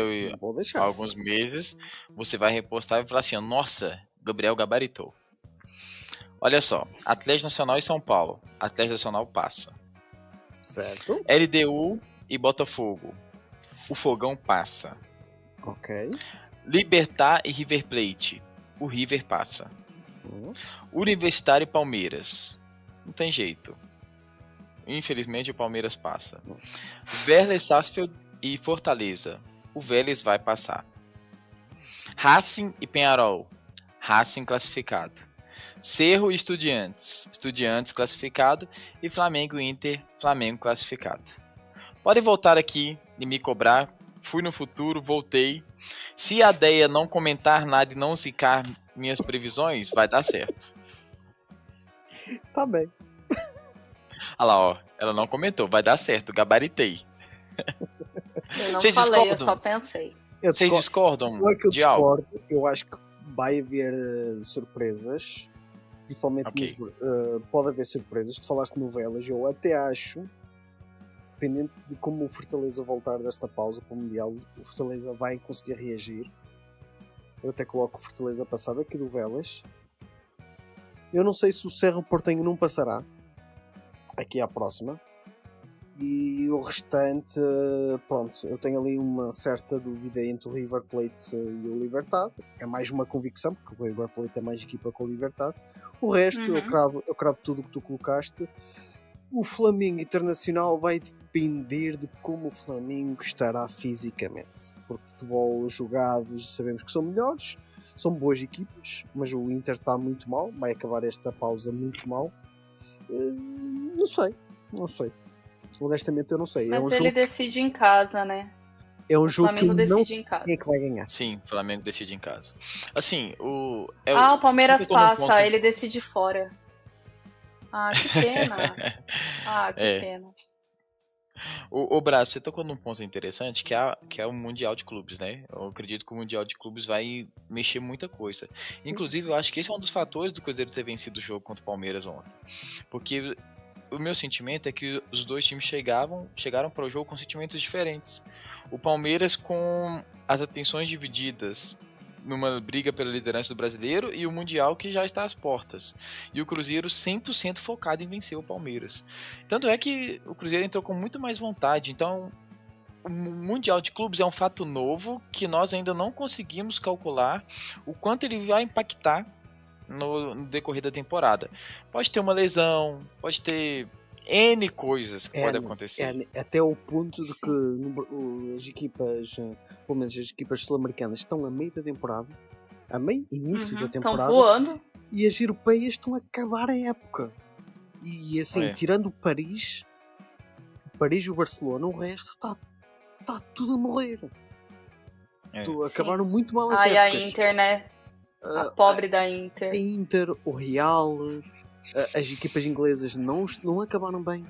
a alguns meses você vai repostar e falar assim, nossa, Gabriel gabaritou. Olha só, Atlético Nacional e São Paulo. Atlético Nacional passa. Certo. LDU e Botafogo. O Fogão passa. Ok. Libertad e River Plate. O River passa. Universitário e Palmeiras. Não tem jeito. Infelizmente o Palmeiras passa. Vélez Sarsfield e Fortaleza. O Vélez vai passar. Racing e Peñarol. Racing classificado. Cerro e Estudiantes. Estudiantes classificado. E Flamengo e Inter. Flamengo classificado. Podem voltar aqui e me cobrar. Fui no futuro, voltei. Se a Deia não comentar nada e não zicar minhas previsões, vai dar certo. Tá bem. Olha lá, ó. Ela não comentou. Vai dar certo. Gabaritei. Eu não Vocês falei, discordam? eu só pensei. Vocês discordam Não é que eu de algo? discordo. Eu acho que vai haver surpresas. Principalmente pode haver surpresas. Tu falaste de novelas. Eu até acho, dependente de como o Fortaleza voltar desta pausa para o Mundial, o Fortaleza vai conseguir reagir. Eu até coloco o Fortaleza a passar aqui do Vélez. Eu não sei se o Cerro Porteño não passará aqui à próxima. E o restante, pronto, eu tenho ali uma certa dúvida entre o River Plate e o Libertad. É mais uma convicção, porque o River Plate é mais equipa que o Libertad. O resto, eu cravo tudo o que tu colocaste. O Flamengo Internacional vai depender de como o Flamengo estará fisicamente. Porque futebol jogados sabemos que são melhores, são boas equipas, mas o Inter está muito mal, vai acabar esta pausa muito mal. Não sei. Honestamente eu não sei. Mas ele decide em casa, né? É um jogo que não em casa. quem é que vai ganhar. Sim, o Flamengo decide em casa. Assim, o Palmeiras passa, ele decide fora. Ah, que pena. Pena. O Braz, você tocou num ponto interessante que é o Mundial de Clubes, né? Eu acredito que o Mundial de Clubes vai mexer muita coisa. Inclusive, eu acho que esse é um dos fatores do Cruzeiro ter vencido o jogo contra o Palmeiras ontem. Porque o meu sentimento é que os dois times chegaram para o jogo com sentimentos diferentes. O Palmeiras com as atenções divididas numa briga pela liderança do brasileiro e o Mundial que já está às portas. E o Cruzeiro 100% focado em vencer o Palmeiras. Tanto é que o Cruzeiro entrou com muito mais vontade. Então, o Mundial de Clubes é um fato novo que nós ainda não conseguimos calcular o quanto ele vai impactar no decorrer da temporada. Pode ter uma lesão, pode ter N coisas que podem acontecer. Até o ponto de que as equipas, pelo menos as equipas sul-americanas, estão a meio da temporada, início da temporada, estão voando. E as europeias estão a acabar a época. E assim, tirando o Paris e o Barcelona, o resto está tudo a morrer. Acabaram muito mal as épocas. A Inter, né? A pobre da Inter. A Inter, o Real, as equipas inglesas não acabaram bem.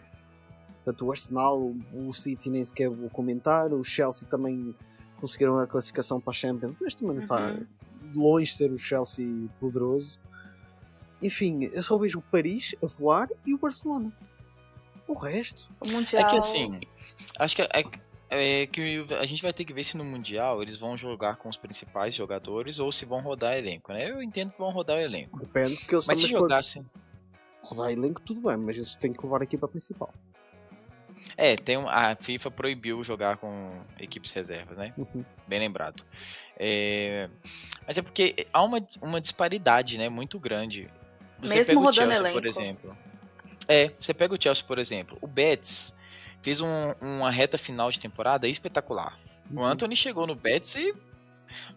Portanto, o Arsenal, o City nem sequer vou comentar, o Chelsea também conseguiram a classificação para a Champions, mas também não está longe de ser o Chelsea poderoso. Enfim, eu só vejo o Paris a voar e o Barcelona. O resto, o Mundial. É que assim, acho que que a gente vai ter que ver se no Mundial eles vão jogar com os principais jogadores ou se vão rodar elenco, né? Eu entendo que vão rodar o elenco. Depende, porque eles mas se jogassem... Rodar elenco tudo bem, mas eles têm que levar a equipa principal. A FIFA proibiu jogar com equipes reservas, né? Bem lembrado. Mas é porque há uma disparidade, né, muito grande. Você mesmo pega o rodando Chelsea, elenco. por exemplo. Você pega o Chelsea, por exemplo. O Betis fez uma reta final de temporada espetacular. O Antony chegou no Betis e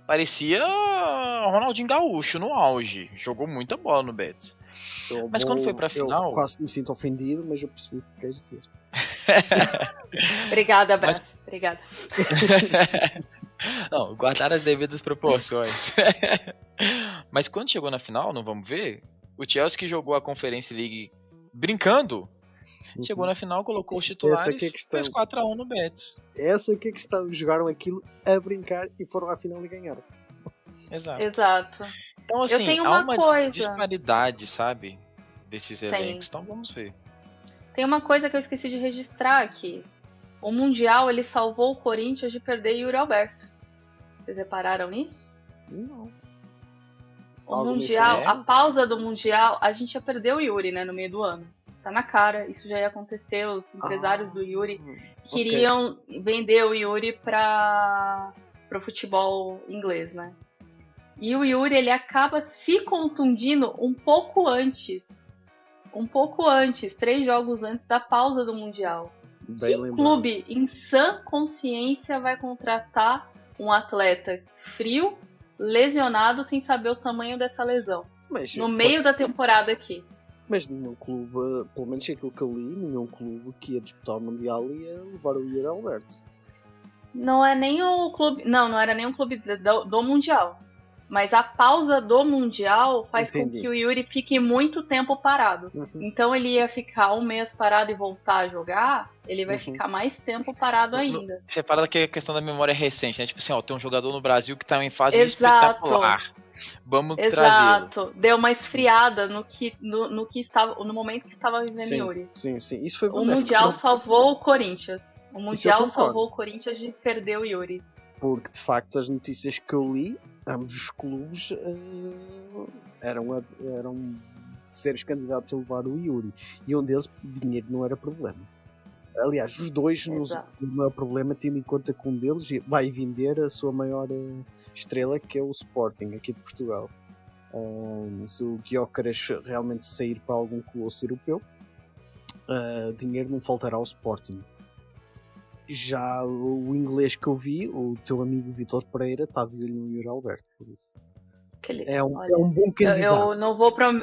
parecia Ronaldinho Gaúcho no auge. Jogou muita bola no Betis. Mas quando foi pra final... Eu quase me sinto ofendido, mas eu percebi o que queres dizer. Obrigada, Beto. Obrigada. Não, guardar as devidas proporções. Mas quando chegou na final, não vamos ver? O Chelsea, que jogou a Conference League brincando, chegou na final, colocou os titulares e fez 4-1 no Betis. Essa que é a questão. Jogaram aquilo a brincar e foram à final e ganharam. Exato. Então, assim, eu tenho há uma uma disparidade, sabe? Desses elencos. Então, vamos ver. Tem uma coisa que eu esqueci de registrar aqui. O Mundial, ele salvou o Corinthians de perder Yuri Alberto. Vocês repararam nisso? Não. O Mundial, a pausa do Mundial, a gente já perdeu o Yuri, né, no meio do ano. Tá na cara, isso já ia acontecer. Os empresários do Yuri queriam vender o Yuri para o futebol inglês, né? E o Yuri, ele acaba se contundindo um pouco antes, 3 jogos antes da pausa do Mundial. Que clube em sã consciência vai contratar um atleta frio, lesionado, sem saber o tamanho dessa lesão? No meio da temporada aqui. Mas nenhum clube, pelo menos aquilo que eu li, nenhum clube que ia disputar o Mundial ia levar o Yuri Alberto. Não é nem o clube. Não era nem um clube do Mundial. Mas a pausa do Mundial faz com que o Yuri fique muito tempo parado. Então ele ia ficar um mês parado e voltar a jogar, ele vai ficar mais tempo parado ainda. Você fala que a questão da memória é recente, né? Tipo assim, tem um jogador no Brasil que tá em fase espetacular. Vamos trazê-lo. Deu uma esfriada no momento que estava vivendo Yuri. Sim. Isso foi o Mundial salvou o Corinthians. O Mundial salvou o Corinthians de perder o Yuri. Porque, de facto, as notícias que eu li, ambos os clubes eram sérios candidatos a levar o Yuri. E um deles, dinheiro não era problema. Aliás, os dois não é problema, tendo em conta que um deles vai vender a sua maior estrela, que é o Sporting, aqui de Portugal. Se o Gyökeres realmente sair para algum colosso europeu, dinheiro não faltará ao Sporting. Já o inglês que eu vi, o teu amigo Vítor Pereira, está de olho no Yuri Alberto, por isso. É um bom candidato.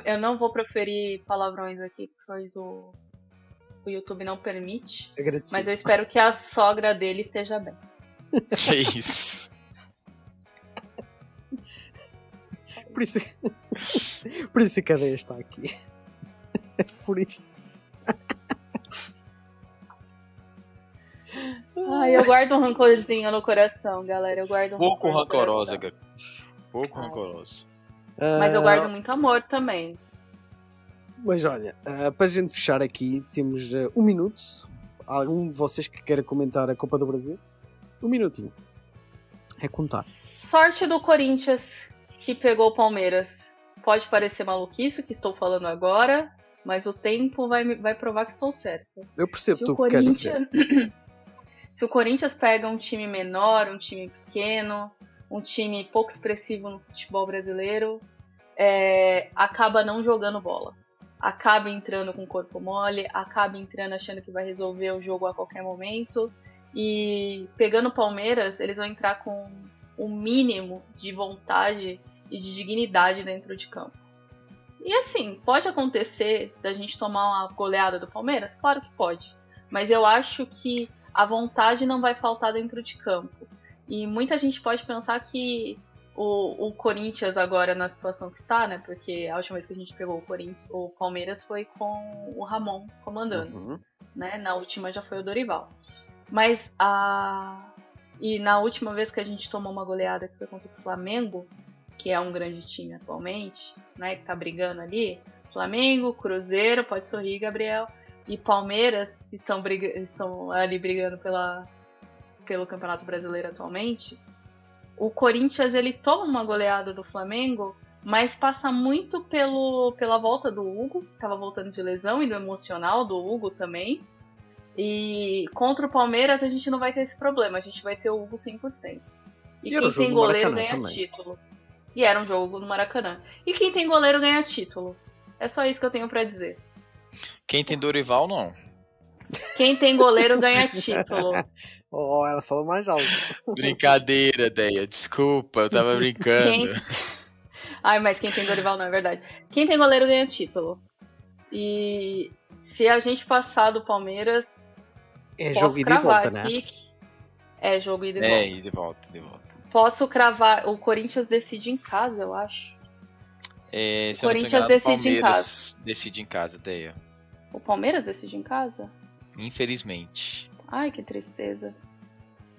Eu não vou proferir palavrões aqui, pois o YouTube não permite. Agradecido. Mas eu espero que a sogra dele seja bem. Que isso? Por isso a cadeia está aqui. Por isto. Ai, eu guardo um rancorzinho no coração, galera. Eu guardo pouco rancorosa, cara. Pouco rancorosa. Mas eu guardo muito amor também. Mas olha, para a gente fechar aqui, temos 1 minuto. Algum de vocês que queira comentar a Copa do Brasil? 1 minutinho. É contar. Sorte do Corinthians que pegou o Palmeiras. Pode parecer maluquice o que estou falando agora, mas o tempo vai provar que estou certa. Eu percebo o que quer dizer. Se o Corinthians pega um time menor, um time pequeno, um time pouco expressivo no futebol brasileiro, acaba não jogando bola. Acaba entrando com o corpo mole, acaba entrando achando que vai resolver o jogo a qualquer momento. E pegando o Palmeiras, eles vão entrar com o mínimo de vontade e de dignidade dentro de campo. E assim, pode acontecer da gente tomar uma goleada do Palmeiras? Claro que pode. Mas eu acho que a vontade não vai faltar dentro de campo. E muita gente pode pensar que o Corinthians agora na situação que está, né? Porque a última vez que a gente pegou o Palmeiras foi com o Ramon comandando, né? Na última já foi o Dorival. Mas e na última vez que a gente tomou uma goleada que foi contra o Flamengo, que é um grande time atualmente, né? Que tá brigando ali. Flamengo, Cruzeiro, pode sorrir, Gabriel. E Palmeiras estão ali brigando pelo Campeonato Brasileiro atualmente. O Corinthians, ele toma uma goleada do Flamengo, mas passa muito pela volta do Hugo, que estava voltando de lesão, e do emocional do Hugo também. E contra o Palmeiras a gente não vai ter esse problema, a gente vai ter o Hugo 100%. E quem tem goleiro ganha título. E era um jogo no Maracanã. E quem tem goleiro ganha título. É só isso que eu tenho pra dizer. Quem tem Dorival, não. Quem tem goleiro ganha título. Oh, ela falou mais alto. Brincadeira, Deia. Desculpa, eu tava brincando. Ai, mas quem tem Dorival não é verdade. Quem tem goleiro ganha título. E se a gente passar do Palmeiras, É posso jogo ida e cravar volta, aqui. né? É jogo ida e volta. É, e de volta. Posso cravar. O Corinthians decide em casa, eu acho. É, O se eu não tô Corinthians enganado, o decide em Palmeiras decide em casa, Deia. O Palmeiras decide em casa? Infelizmente. Ai, que tristeza.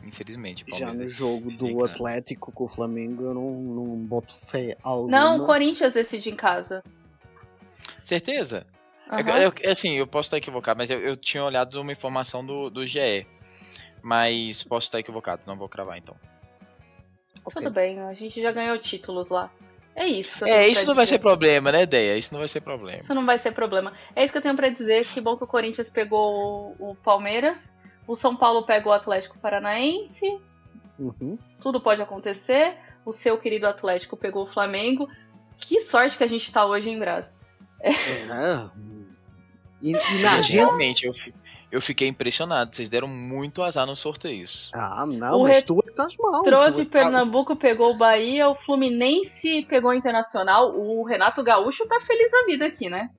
Infelizmente, o Já Palmeiras no jogo decide em do casa. Atlético com o Flamengo, eu não boto fé alguma. Não, o Corinthians decide em casa. Certeza? Aham. Assim, eu posso estar equivocado, mas eu tinha olhado uma informação do GE. Mas posso estar equivocado, não vou cravar então. Tudo bem, a gente já ganhou títulos lá. É isso que eu tenho É, pra isso não vai dizer. ser problema, né, Deia? Isso não vai ser problema. Isso não vai ser problema. É isso que eu tenho pra dizer. Que bom que o Corinthians pegou o Palmeiras. O São Paulo pega o Atlético Paranaense. Uhum. Tudo pode acontecer. O seu querido Atlético pegou o Flamengo. Que sorte que a gente tá hoje em Brás. E na gente. Realmente, eu fiquei impressionado. Vocês deram muito azar nos sorteios. Ah, não, O mas tu é que estás mal. Entrou tu é de que- Pernambuco, pegou o Bahia. O Fluminense pegou o Internacional. O Renato Gaúcho tá feliz da vida aqui, né?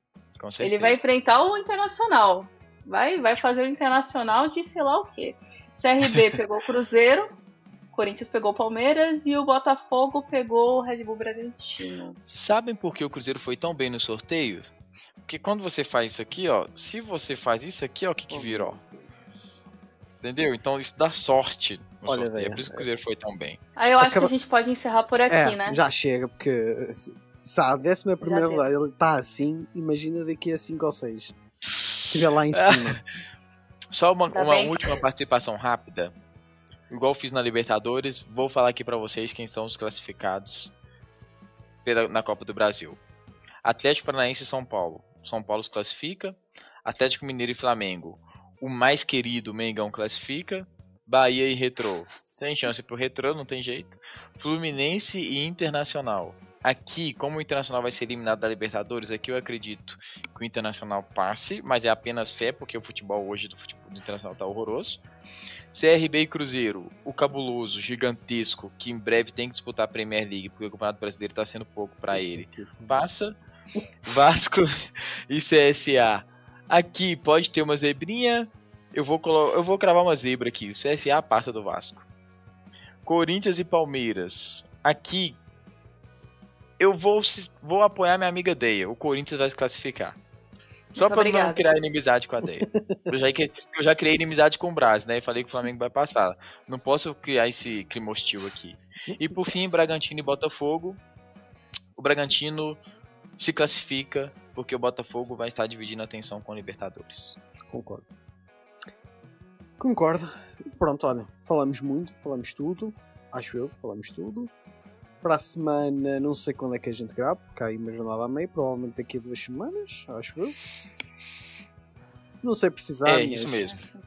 Com certeza. Ele vai enfrentar o Internacional. Vai fazer o Internacional de sei lá o quê. CRB pegou o Cruzeiro. Corinthians pegou o Palmeiras. E o Botafogo pegou o Red Bull Bragantino. Sabem por que o Cruzeiro foi tão bem no sorteio? Porque quando você faz isso aqui, ó, se você faz isso aqui, ó, o que vira, ó. Entendeu? Então isso dá sorte no Olha, sorteio. É velho, por isso que o Cruzeiro foi tão bem. Aí eu acho Acaba- que a gente pode encerrar por aqui, né? Já chega, porque se a 11ª deu. rodada ele está assim, imagina daqui a 5 ou 6. Estiver lá em cima. Só uma Tá bem. última participação rápida. Igual eu fiz na Libertadores, vou falar aqui pra vocês quem são os classificados na Copa do Brasil. Atlético Paranaense e São Paulo. São Paulo se classifica. Atlético Mineiro e Flamengo. O mais querido Mengão classifica. Bahia e Retrô. Sem chance pro Retrô, não tem jeito. Fluminense e Internacional. Aqui, como o Internacional vai ser eliminado da Libertadores, aqui eu acredito que o Internacional passe, mas é apenas fé, porque o futebol hoje do Internacional tá horroroso. CRB e Cruzeiro, o cabuloso, gigantesco, que em breve tem que disputar a Premier League, porque o Campeonato Brasileiro tá sendo pouco para ele. Passa. Vasco e CSA. Aqui pode ter uma zebrinha. Eu vou cravar uma zebra aqui. O CSA passa do Vasco. Corinthians e Palmeiras. Aqui eu vou apoiar minha amiga Deia. O Corinthians vai se classificar. Só Muito pra não obrigada. criar inimizade com a Deia. Eu já criei inimizade com o Brás, né? Falei que o Flamengo vai passar. Não posso criar esse clima hostil aqui. E por fim, Bragantino e Botafogo. O Bragantino se classifica porque o Botafogo vai estar dividindo a atenção com o Libertadores. Concordo. Pronto, olha, falamos muito, falamos tudo. Acho eu, falamos tudo. Para a semana, não sei quando é que a gente grava, porque há aí uma jornada a meio, provavelmente daqui a 2 semanas, acho eu. Não sei precisar. É, mas...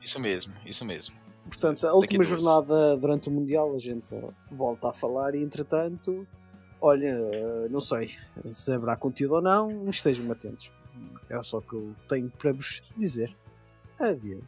isso mesmo. Portanto, a última jornada durante o Mundial a gente volta a falar e, entretanto, olha, não sei se haverá conteúdo ou não, estejam atentos. É só o que eu tenho para vos dizer. Adeus.